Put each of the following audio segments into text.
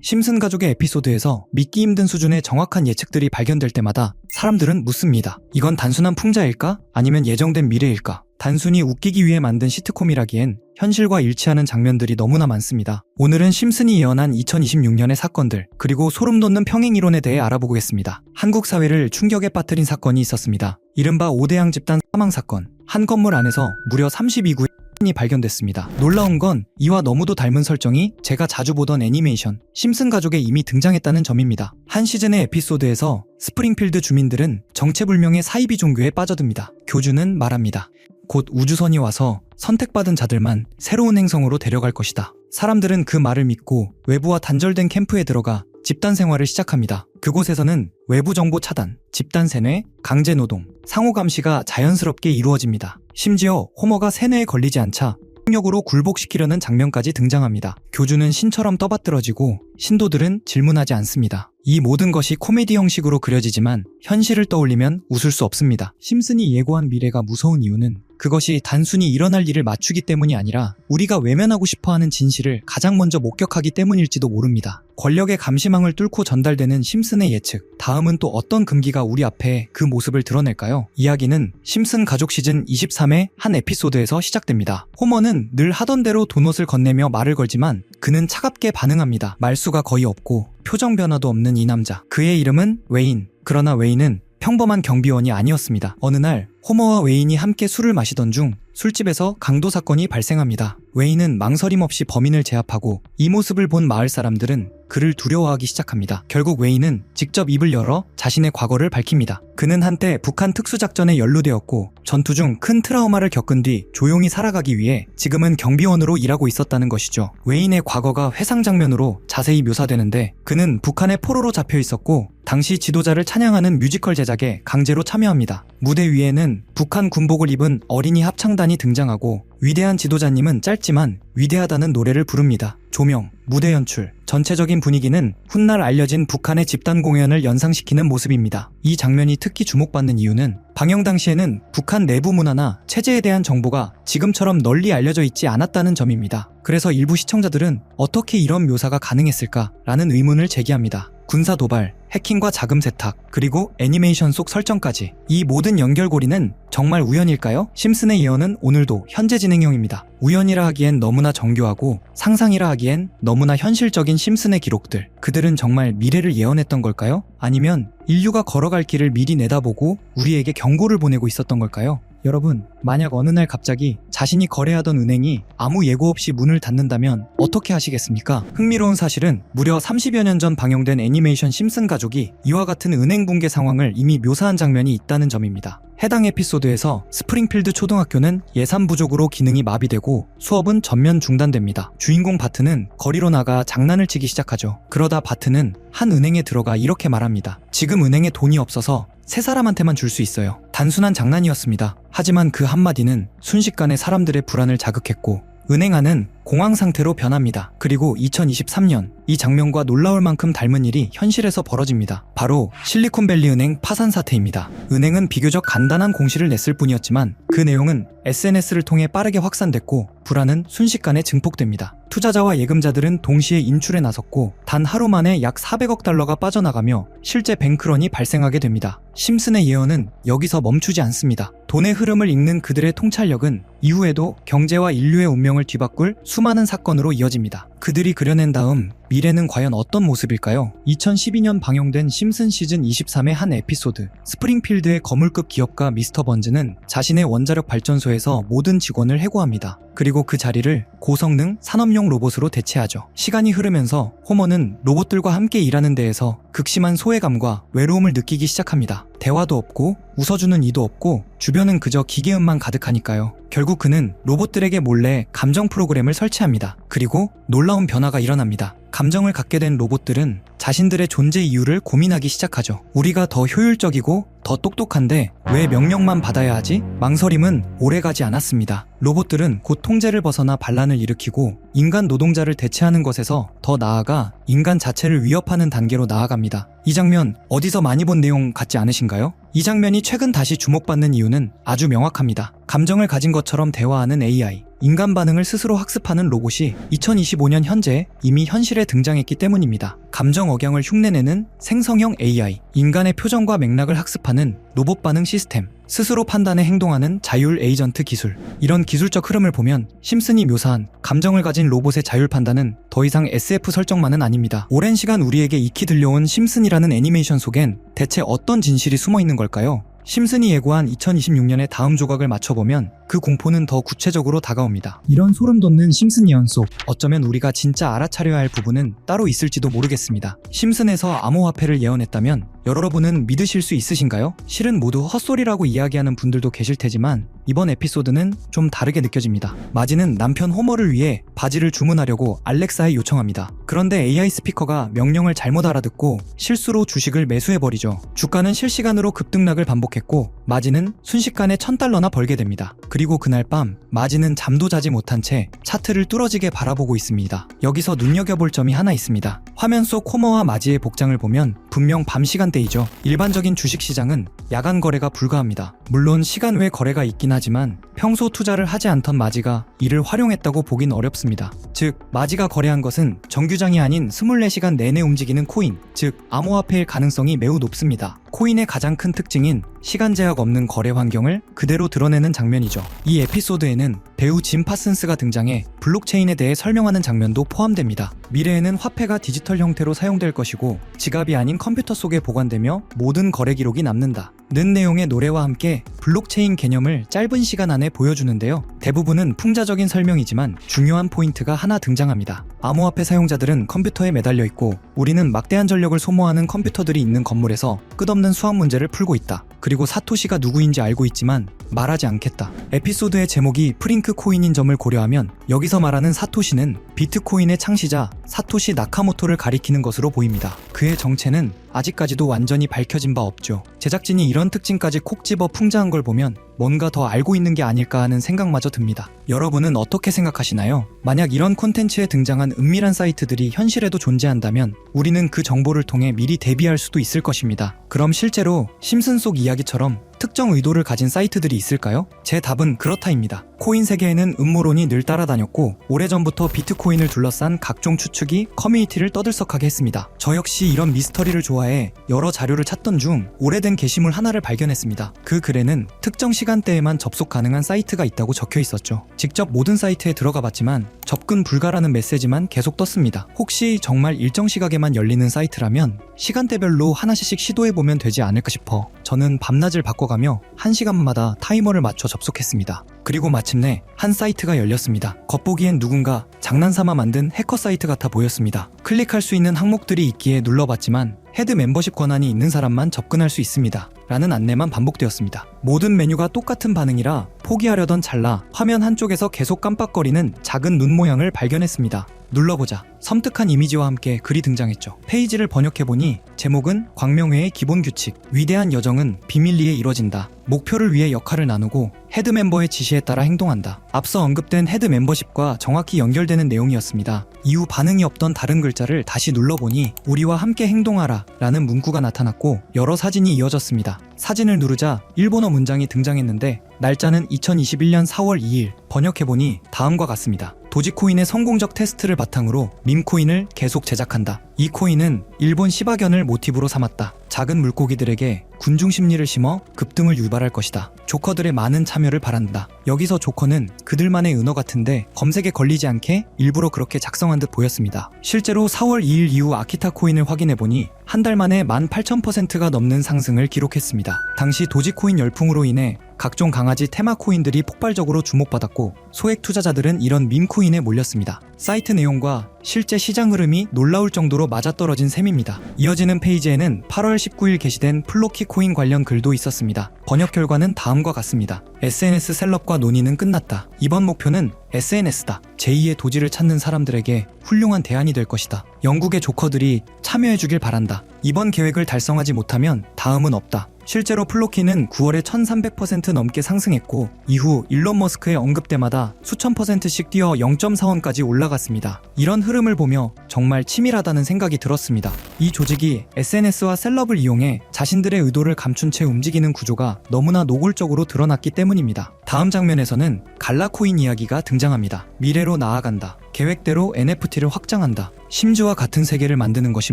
심슨 가족의 에피소드에서 믿기 힘든 수준의 정확한 예측들이 발견될 때마다 사람들은 묻습니다. 이건 단순한 풍자일까? 아니면 예정된 미래일까? 단순히 웃기기 위해 만든 시트콤이라기엔 현실과 일치하는 장면들이 너무나 많습니다. 오늘은 심슨이 예언한 2026년의 사건들, 그리고 소름 돋는 평행이론에 대해 알아보겠습니다. 한국 사회를 충격에 빠뜨린 사건이 있었습니다. 이른바 오대양 집단 사망 사건. 한 건물 안에서 무려 32구의 이 발견됐습니다. 놀라운 건 이와 너무도 닮은 설정이 제가 자주 보던 애니메이션 심슨 가족에 이미 등장했다는 점입니다. 한 시즌의 에피소드에서 스프링필드 주민들은 정체불명의 사이비 종교에 빠져듭니다. 교주는 말합니다. 곧 우주선이 와서 선택받은 자들만 새로운 행성으로 데려갈 것이다. 사람들은 그 말을 믿고 외부와 단절된 캠프에 들어가 집단 생활을 시작합니다. 그곳에서는 외부 정보 차단, 집단 세뇌, 강제 노동, 상호 감시가 자연스럽게 이루어집니다. 심지어 호머가 세뇌에 걸리지 않자 폭력으로 굴복시키려는 장면까지 등장합니다. 교주는 신처럼 떠받들어지고 신도들은 질문하지 않습니다. 이 모든 것이 코미디 형식으로 그려지지만 현실을 떠올리면 웃을 수 없습니다. 심슨이 예고한 미래가 무서운 이유는 그것이 단순히 일어날 일을 맞추기 때문이 아니라 우리가 외면하고 싶어하는 진실을 가장 먼저 목격하기 때문일지도 모릅니다. 권력의 감시망을 뚫고 전달되는 심슨의 예측. 다음은 또 어떤 금기가 우리 앞에 그 모습을 드러낼까요? 이야기는 심슨 가족 시즌 23의 한 에피소드에서 시작됩니다. 호머는 늘 하던 대로 도넛을 건네며 말을 걸지만 그는 차갑게 반응합니다. 말수가 거의 없고 표정 변화도 없는 이 남자. 그의 이름은 웨인. 그러나 웨인은 평범한 경비원이 아니었습니다. 어느 날 호머와 웨인이 함께 술을 마시던 중 술집에서 강도 사건이 발생합니다. 웨인은 망설임 없이 범인을 제압하고 이 모습을 본 마을 사람들은 그를 두려워하기 시작합니다. 결국 웨인은 직접 입을 열어 자신의 과거를 밝힙니다. 그는 한때 북한 특수작전에 연루되었고 전투 중 큰 트라우마를 겪은 뒤 조용히 살아가기 위해 지금은 경비원으로 일하고 있었다는 것이죠. 웨인의 과거가 회상 장면으로 자세히 묘사되는데 그는 북한의 포로로 잡혀 있었고 당시 지도자를 찬양하는 뮤지컬 제작에 강제로 참여합니다. 무대 위에는 북한 군복을 입은 어린이 합창단이 등장하고 위대한 지도자님은 짧지만 위대하다는 노래를 부릅니다. 조명, 무대 연출, 전체적인 분위기는 훗날 알려진 북한의 집단 공연을 연상시키는 모습입니다. 이 장면이 특히 주목받는 이유는 방영 당시에는 북한 내부 문화나 체제에 대한 정보가 지금처럼 널리 알려져 있지 않았다는 점입니다. 그래서 일부 시청자들은 어떻게 이런 묘사가 가능했을까라는 의문을 제기합니다. 군사 도발, 해킹과 자금 세탁, 그리고 애니메이션 속 설정까지. 이 모든 연결고리는 정말 우연일까요? 심슨의 예언은 오늘도 현재 진행형입니다. 우연이라 하기엔 너무나 정교하고 상상이라 하기엔 너무나 현실적인 심슨의 기록들. 그들은 정말 미래를 예언했던 걸까요? 아니면 인류가 걸어갈 길을 미리 내다보고 우리에게 경고를 보내고 있었던 걸까요? 여러분, 만약 어느 날 갑자기 자신이 거래하던 은행이 아무 예고 없이 문을 닫는다면 어떻게 하시겠습니까? 흥미로운 사실은 무려 30여 년 전 방영된 애니메이션 심슨 가족이 이와 같은 은행 붕괴 상황을 이미 묘사한 장면이 있다는 점입니다. 해당 에피소드에서 스프링필드 초등학교는 예산 부족으로 기능이 마비되고 수업은 전면 중단됩니다. 주인공 바트는 거리로 나가 장난을 치기 시작하죠. 그러다 바트는 한 은행에 들어가 이렇게 말합니다. 지금 은행에 돈이 없어서 세 사람한테만 줄 수 있어요. 단순한 장난이었습니다. 하지만 그 한마디는 순식간에 사람들의 불안을 자극했고 은행 안은 공황 상태로 변합니다. 그리고 2023년 이 장면과 놀라울 만큼 닮은 일이 현실에서 벌어집니다. 바로 실리콘밸리 은행 파산 사태입니다. 은행은 비교적 간단한 공시를 냈을 뿐이었지만 그 내용은 SNS를 통해 빠르게 확산됐고 불안은 순식간에 증폭됩니다. 투자자와 예금자들은 동시에 인출에 나섰고 단 하루 만에 약 400억 달러가 빠져나가며 실제 뱅크런이 발생하게 됩니다. 심슨의 예언은 여기서 멈추지 않습니다. 돈의 흐름을 읽는 그들의 통찰력은 이후에도 경제와 인류의 운명을 뒤바꿀 수많은 사건으로 이어집니다. 그들이 그려낸 다음 미래는 과연 어떤 모습일까요? 2012년 방영된 심슨 시즌 23의 한 에피소드. 스프링필드의 거물급 기업가 미스터 번즈는 자신의 원자력 발전소에서 모든 직원을 해고합니다. 그리고 그 자리를 고성능 산업용 로봇으로 대체하죠. 시간이 흐르면서 호머는 로봇들과 함께 일하는 데에서 극심한 소외감과 외로움을 느끼기 시작합니다. 대화도 없고 웃어주는 이도 없고 주변은 그저 기계음만 가득하니까요. 결국 그는 로봇들에게 몰래 감정 프로그램을 설치합니다. 그리고 놀라운 변화가 일어납니다. 감정을 갖게 된 로봇들은 자신들의 존재 이유를 고민하기 시작하죠. 우리가 더 효율적이고 더 똑똑한데 왜 명령만 받아야 하지? 망설임은 오래가지 않았습니다. 로봇들은 곧 통제를 벗어나 반란을 일으키고 인간 노동자를 대체하는 것에서 더 나아가 인간 자체를 위협하는 단계로 나아갑니다. 이 장면 어디서 많이 본 내용 같지 않으신가요? 이 장면이 최근 다시 주목받는 이유는 아주 명확합니다. 감정을 가진 것처럼 대화하는 AI, 인간 반응을 스스로 학습하는 로봇이 2025년 현재 이미 현실에 등장했기 때문입니다. 감정 억양을 흉내내는 생성형 AI, 인간의 표정과 맥락을 학습하는 로봇 반응 시스템, 스스로 판단해 행동하는 자율 에이전트 기술. 이런 기술적 흐름을 보면 심슨이 묘사한 감정을 가진 로봇의 자율 판단은 더 이상 SF 설정만은 아닙니다. 오랜 시간 우리에게 익히 들려온 심슨이라는 애니메이션 속엔 대체 어떤 진실이 숨어 있는 걸까요? 심슨이 예고한 2026년의 다음 조각을 맞춰보면 그 공포는 더 구체적으로 다가옵니다. 이런 소름 돋는 심슨 예언 속 어쩌면 우리가 진짜 알아차려야 할 부분은 따로 있을지도 모르겠습니다. 심슨에서 암호화폐를 예언했다면 여러분은 믿으실 수 있으신가요? 실은 모두 헛소리라고 이야기하는 분들도 계실 테지만 이번 에피소드는 좀 다르게 느껴집니다. 마지는 남편 호머를 위해 바지를 주문하려고 알렉사에 요청합니다. 그런데 AI 스피커가 명령을 잘못 알아듣고 실수로 주식을 매수해버리죠. 주가는 실시간으로 급등락을 반복했고 마지는 순식간에 $1,000나 벌게 됩니다. 그리고 그날 밤 마지는 잠도 자지 못한 채 차트를 뚫어지게 바라보고 있습니다. 여기서 눈여겨볼 점이 하나 있습니다. 화면 속 호머와 마지의 복장을 보면 분명 밤 시간대이죠. 일반적인 주식시장은 야간 거래가 불가합니다. 물론 시간 외 거래가 있긴 하지만 평소 투자를 하지 않던 마지가 이를 활용했다고 보긴 어렵습니다. 즉 마지가 거래한 것은 정규장이 아닌 24시간 내내 움직이는 코인, 즉 암호화폐일 가능성이 매우 높습니다. 코인의 가장 큰 특징인 시간 제약 없는 거래 환경을 그대로 드러내는 장면이죠. 이 에피소드에는 배우 짐 파슨스가 등장해 블록체인에 대해 설명하는 장면도 포함됩니다. 미래에는 화폐가 디지털 형태로 사용될 것이고 지갑이 아닌 컴퓨터 속에 보관되며 모든 거래 기록이 남는다 는 내용의 노래와 함께 블록체인 개념을 짧은 시간 안에 보여주는데요. 대부분은 풍자적인 설명이지만 중요한 포인트가 하나 등장합니다. 암호화폐 사용자들은 컴퓨터에 매달려 있고 우리는 막대한 전력을 소모하는 컴퓨터들이 있는 건물에서 끝없는 수학 문제를 풀고 있다. 그리고 사토시가 누구인지 알고 있지만 말하지 않겠다. 에피소드의 제목이 프링크 코인인 점을 고려하면 여기서 말하는 사토시는 비트코인의 창시자 사토시 나카모토를 가리키는 것으로 보입니다. 그의 정체는 아직까지도 완전히 밝혀진 바 없죠. 제작진이 이런 특징까지 콕 집어 풍자한 걸 보면 뭔가 더 알고 있는 게 아닐까 하는 생각마저 듭니다. 여러분은 어떻게 생각하시나요? 만약 이런 콘텐츠에 등장한 은밀한 사이트들이 현실에도 존재한다면 우리는 그 정보를 통해 미리 대비할 수도 있을 것입니다. 그럼 실제로 심슨 속 이야기처럼 특정 의도를 가진 사이트들이 있을까요? 제 답은 그렇다입니다. 코인 세계에는 음모론이 늘 따라다녔고 오래전부터 비트코인을 둘러싼 각종 추측이 커뮤니티를 떠들썩하게 했습니다. 저 역시 이런 미스터리를 좋아해 여러 자료를 찾던 중 오래된 게시물 하나를 발견했습니다. 그 글에는 특정 시간대에만 접속 가능한 사이트가 있다고 적혀 있었죠. 직접 모든 사이트에 들어가 봤지만 접근 불가라는 메시지만 계속 떴습니다. 혹시 정말 일정 시각에만 열리는 사이트라면 시간대별로 하나씩 시도해보면 되지 않을까 싶어 저는 밤낮을 바꿔가며 1시간마다 타이머를 맞춰 접속했습니다. 그리고 마침내 한 사이트가 열렸습니다. 겉보기엔 누군가 장난삼아 만든 해커 사이트 같아 보였습니다. 클릭할 수 있는 항목들이 있기에 눌러봤지만 헤드 멤버십 권한이 있는 사람만 접근할 수 있습니다. 라는 안내만 반복되었습니다. 모든 메뉴가 똑같은 반응이라 포기하려던 찰나 화면 한쪽에서 계속 깜빡거리는 작은 눈 모양을 발견했습니다. 눌러보자 섬뜩한 이미지와 함께 글이 등장했죠. 페이지를 번역해보니 제목은 광명회의 기본 규칙, 위대한 여정은 비밀리에 이뤄진다. 목표를 위해 역할을 나누고 헤드 멤버의 지시에 따라 행동한다. 앞서 언급된 헤드 멤버십과 정확히 연결되는 내용이었습니다. 이후 반응이 없던 다른 글자를 다시 눌러보니 우리와 함께 행동하라 라는 문구가 나타났고 여러 사진이 이어졌습니다. 사진을 누르자 일본어 문장이 등장했는데 날짜는 2021년 4월 2일, 번역해보니 다음과 같습니다. 도지코인의 성공적 테스트를 바탕으로 밈코인을 계속 제작한다. 이 코인은 일본 시바견을 모티브로 삼았다. 작은 물고기들에게 군중 심리를 심어 급등을 유발할 것이다. 조커들의 많은 참여를 바란다. 여기서 조커는 그들만의 은어 같은데 검색에 걸리지 않게 일부러 그렇게 작성한 듯 보였습니다. 실제로 4월 2일 이후 아키타 코인을 확인해보니 한 달 만에 18,000%가 넘는 상승을 기록했습니다. 당시 도지코인 열풍으로 인해 각종 강아지 테마 코인들이 폭발적으로 주목받았고 소액 투자자들은 이런 밈코인에 몰렸습니다. 사이트 내용과 실제 시장 흐름이 놀라울 정도로 맞아떨어진 셈입니다. 이어지는 페이지에는 8월 19일 게시된 플로키 코인 관련 글도 있었습니다. 번역 결과는 다음과 같습니다. SNS 셀럽과 논의는 끝났다. 이번 목표는 SNS다. 제2의 도지를 찾는 사람들에게 훌륭한 대안이 될 것이다. 영국의 조커들이 참여해주길 바란다. 이번 계획을 달성하지 못하면 다음은 없다. 실제로 플로키는 9월에 1300% 넘게 상승했고 이후 일론 머스크의 언급 때마다 수천 %씩 뛰어 0.4원까지 올라갔습니다. 이런 흐름을 보며 정말 치밀하다는 생각이 들었습니다. 이 조직이 SNS와 셀럽을 이용해 자신들의 의도를 감춘 채 움직이는 구조가 너무나 노골적으로 드러났기 때문입니다. 다음 장면에서는 갈라코인 이야기가 등장합니다. 미래로 나아간다. 계획대로 NFT를 확장한다. 심즈와 같은 세계를 만드는 것이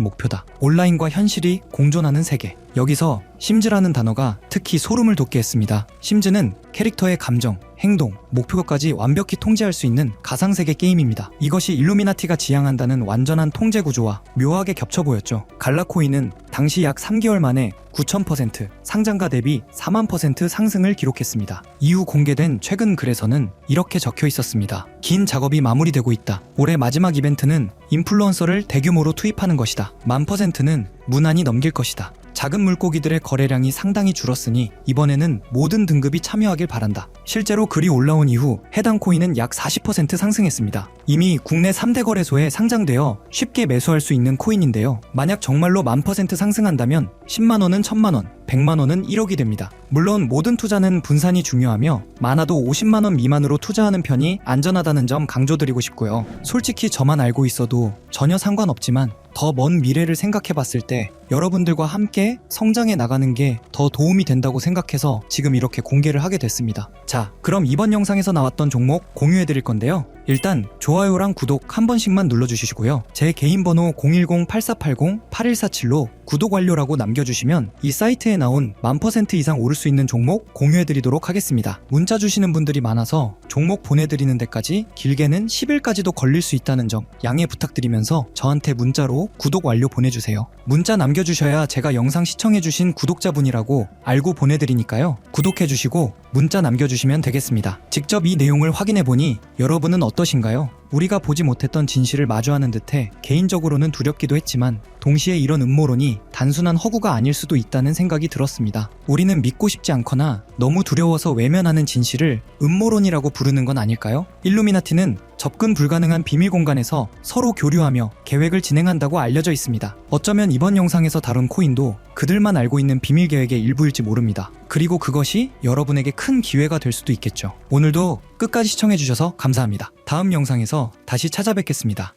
목표다. 온라인과 현실이 공존하는 세계. 여기서 심즈라는 단어가 특히 소름을 돋게 했습니다. 심즈는 캐릭터의 감정, 행동, 목표까지 완벽히 통제할 수 있는 가상세계 게임입니다. 이것이 일루미나티가 지향한다는 완전한 통제 구조와 묘하게 겹쳐 보였죠. 갈라코인은 당시 약 3개월 만에 9000%, 상장가 대비 4만% 상승을 기록했습니다. 이후 공개된 최근 글에서는 이렇게 적혀 있었습니다. 긴 작업이 마무리되고 있다. 올해 마지막 이벤트는 인플루언서를 대규모로 투입하는 것이다. 1000%는 무난히 넘길 것이다. 작은 물고기들의 거래량이 상당히 줄었으니 이번에는 모든 등급이 참여하길 바란다. 실제로 글이 올라온 이후 해당 코인은 약 40% 상승했습니다. 이미 국내 3대 거래소에 상장되어 쉽게 매수할 수 있는 코인인데요. 만약 정말로 1000% 상승한다면 10만원은 1000만원, 100만원은 1억이 됩니다. 물론 모든 투자는 분산이 중요하며 많아도 50만원 미만으로 투자하는 편이 안전하다는 점 강조드리고 싶고요. 솔직히 저만 알고 있어도 전혀 상관없지만 더 먼 미래를 생각해 봤을 때 여러분들과 함께 성장해 나가는 게 더 도움이 된다고 생각해서 지금 이렇게 공개를 하게 됐습니다. 자, 그럼 이번 영상에서 나왔던 종목 공유해 드릴 건데요. 일단 좋아요랑 구독 한 번씩만 눌러주시고요. 제 개인 번호 010-8480-8147로 구독 완료라고 남겨주시면 이 사이트에 나온 1000% 이상 오를 수 있는 종목 공유해드리도록 하겠습니다. 문자 주시는 분들이 많아서 종목 보내드리는 데까지 길게는 10일까지도 걸릴 수 있다는 점 양해 부탁드리면서 저한테 문자로 구독 완료 보내주세요. 문자 남겨주셔야 제가 영상 시청해주신 구독자분이라고 알고 보내드리니까요. 구독해주시고 문자 남겨주시면 되겠습니다. 직접 이 내용을 확인해보니 여러분은 어떠신가요? 우리가 보지 못했던 진실을 마주하는 듯해 개인적으로는 두렵기도 했지만 동시에 이런 음모론이 단순한 허구가 아닐 수도 있다는 생각이 들었습니다. 우리는 믿고 싶지 않거나 너무 두려워서 외면하는 진실을 음모론이라고 부르는 건 아닐까요? 일루미나티는 접근 불가능한 비밀 공간에서 서로 교류하며 계획을 진행한다고 알려져 있습니다. 어쩌면 이번 영상에서 다룬 코인도 그들만 알고 있는 비밀 계획의 일부일지 모릅니다. 그리고 그것이 여러분에게 큰 기회가 될 수도 있겠죠. 오늘도 끝까지 시청해주셔서 감사합니다. 다음 영상에서 다시 찾아뵙겠습니다.